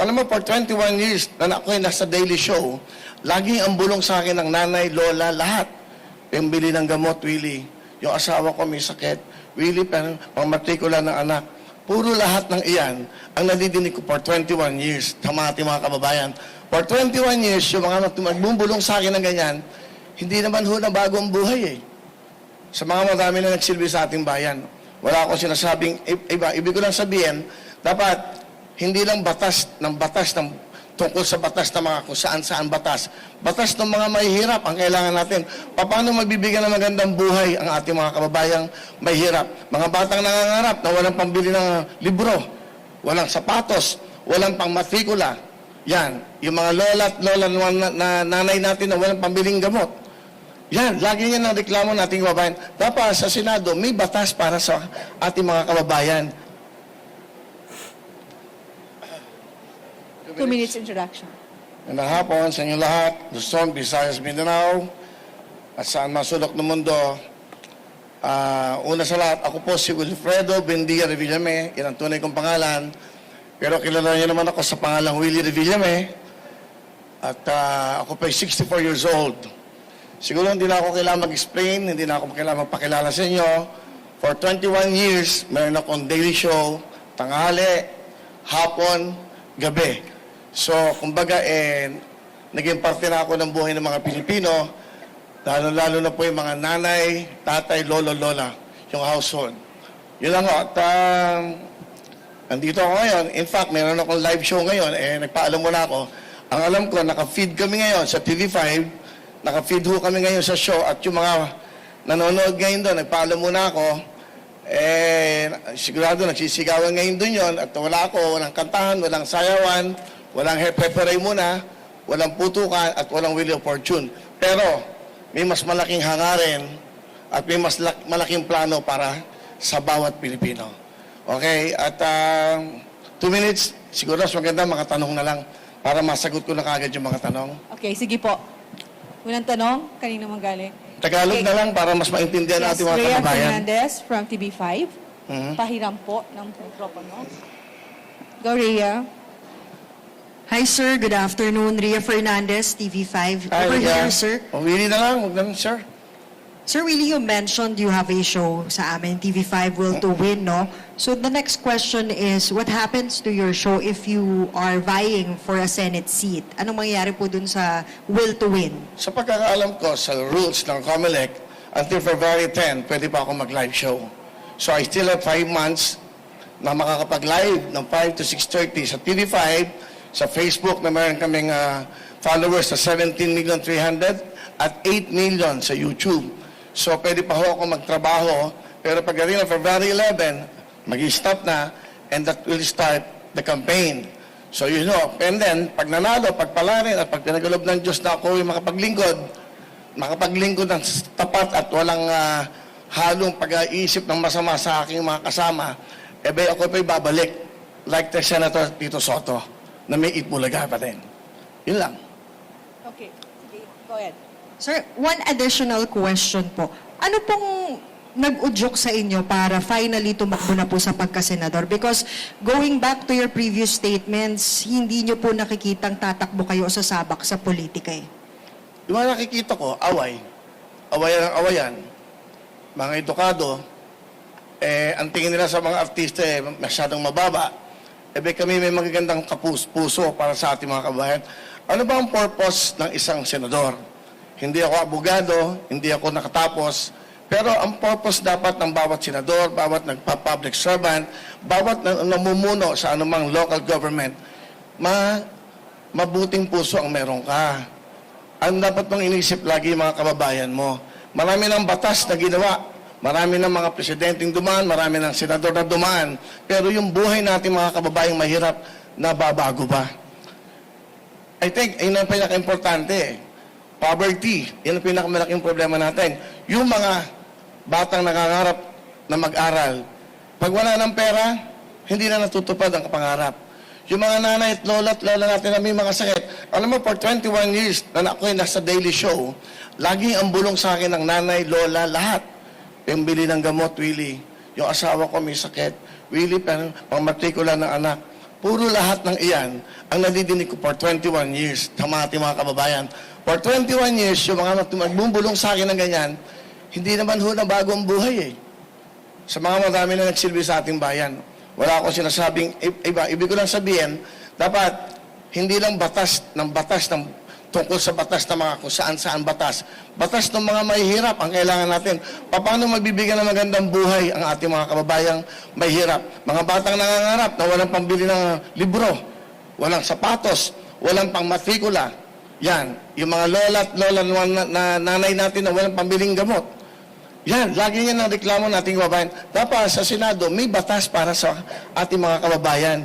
Alam mo, for 21 years na ako'y nasa daily show, laging ang bulong sa akin ng nanay, lola, lahat. Yung bili ng gamot, Willie. Yung asawa ko may sakit, Willie, pero pangmatrikula ng anak. Puro lahat ng iyan ang nadidinig ko for 21 years sa mga kababayan. For 21 years, yung mga magbubulong sa akin ng ganyan, hindi naman ho na bago ang buhay eh. Sa mga madami na nagsilbi sa ating bayan. Wala akong sinasabing iba. Ibig ko lang sabihin, dapat hindi lang batas ng tungkol sa batas ng mga kung saan-saan batas. Batas ng mga mahihirap ang kailangan natin. Paano magbibigyan ng magandang buhay ang ating mga kababayang mahihirap? Mga batang nangangarap na walang pambili ng libro, walang sapatos, walang pangmatrikula. Yan. Yung mga lola at lola na nanay natin na walang pambiling gamot. Yan. Lagi yan ang reklamo nating kababayan. Dapat sa Senado, may batas para sa ating mga kababayan. 2 minutes introduction. Magandang hapon sa inyo lahat, Luzon, Visayas, Mindanao, at saan masulok ng mundo. Una sa lahat, ako po si Wilfredo Bendia Revillame, yan ang tunay kong pangalan. Pero kilala niyo naman ako sa pangalang Willie Revillame. At ako po ay 64 years old. Siguro hindi na ako kailangan mag-explain, hindi na ako kailangan magpakilala sa inyo. For 21 years, meron akong daily show, tanghali, hapon, gabi. So, kumbaga, naging parte na ako ng buhay ng mga Pilipino, lalo na po yung mga nanay, tatay, lolo, lola, yung household. Yun lang ho. At andito ako ngayon. In fact, meron akong live show ngayon. Nagpaalam muna ako. Ang alam ko, naka-feed kami ngayon sa TV5. Naka-feed ho kami ngayon sa show. At yung mga nanonood ngayon doon, nagpaalam muna ako. Sigurado nagsisigawan ngayon doon yon. At wala ako, walang kantahan, walang sayawan, walang hepe-peray muna, walang putukan, at walang wheel of fortune. Pero, may mas malaking hangarin at may mas malaking plano para sa bawat Pilipino. Okay? At 2 minutes, siguro mas maganda mga tanong na lang para masagot ko na kagad yung mga tanong. Okay, sige po. Unang tanong, kanino manggaling? Tagalog na lang para mas maintindihan natin mga Rhea kababayan. Fernandez from TV5. Pahiram po ng mikropono. Go, Rhea. Hi, sir. Good afternoon. Rhea Fernandez, TV5. Over here, sir. Willie na lang, huwag naman, sir. Sir Willie, you mentioned you have a show sa amin, TV5 Will to Win, no? So the next question is, what happens to your show if you are vying for a Senate seat? Anong mangyayari po dun sa Will to Win? Sa pagkakaalam ko, sa rules ng COMELEC, until February 10, pwede pa ako mag-live show. So I still have 5 months na makakapag-live ng 5 to 6:30 sa TV5, sa Facebook na meron kaming followers sa 17,300,000 at 8 million sa YouTube. So pwede pa ho ako magtrabaho, pero pagdating ng February 11, mag-stop na, and that will start the campaign. So you know, and then, pag nanalo, pagpalarin, at pag pinagalob ng Diyos na ako yung makapaglingkod ng tapat at walang halong pag-iisip ng masama sa aking mga kasama, ako pa'y babalik, like the Senator Tito Soto, na may Itbulaga pa rin. Yun lang. Okay, sige. Go ahead. Sir, one additional question po. Ano pong nag-udyok sa inyo para finally tumakbo na po sa pagkasenador? Because going back to your previous statements, hindi nyo po nakikitang tatakbo kayo sa sabak sa politika eh. Yung mga nakikita ko, away. Awayan ang awayan. Mga edukado, ang tingin nila sa mga artista masyadong mababa. Kami may magagandang puso para sa ating mga kabayan. Ano ba ang purpose ng isang senador? Hindi ako abogado, hindi ako nakatapos, pero ang purpose dapat ng bawat senador, bawat nagpa-public servant, bawat namumuno sa anumang local government, mabuting puso ang meron ka. Ang dapat mong inisip lagi mga kababayan mo. Marami ng batas na ginawa. Marami ng mga presidenteng dumaan, marami ng senador na dumaan. Pero yung buhay natin mga kababayang mahirap, nababago ba? I think, yun ang pinaka-importante. Poverty, yun ang pinakamalaking problema natin. Yung mga batang nangangarap na mag-aral, pag wala ng pera, hindi na natutupad ang pangarap. Yung mga nanay at lola natin na may mga sakit. Alam mo, for 21 years na ako'y nasa daily show, laging ang bulong sa akin ng nanay, lola, lahat. Yung bili ng gamot, Willie. Yung asawa ko may sakit, Willie, pero pangmatrikula ng anak. Puro lahat ng iyan ang nadidinig ko for 21 years sa mga ating mga kababayan. For 21 years, yung mga magbubulong sa akin ng ganyan, hindi naman ho na bago ang buhay eh. Sa mga marami na nagsilbi sa ating bayan. Wala akong sinasabing iba. Ibig ko lang sabihin, dapat hindi lang batas ng tungkol sa batas ng mga kung saan-saan batas. Batas ng mga mahihirap ang kailangan natin. Paano magbibigyan ng magandang buhay ang ating mga kababayang mahihirap? Mga batang nangangarap na walang pambili ng libro, walang sapatos, walang pangmatrikula. Yan, yung mga lola at lola na nanay natin na walang pambiling gamot. Yan, lagi yan ang reklamo nating kababayan. Dapat sa Senado, may batas para sa ating mga kababayan.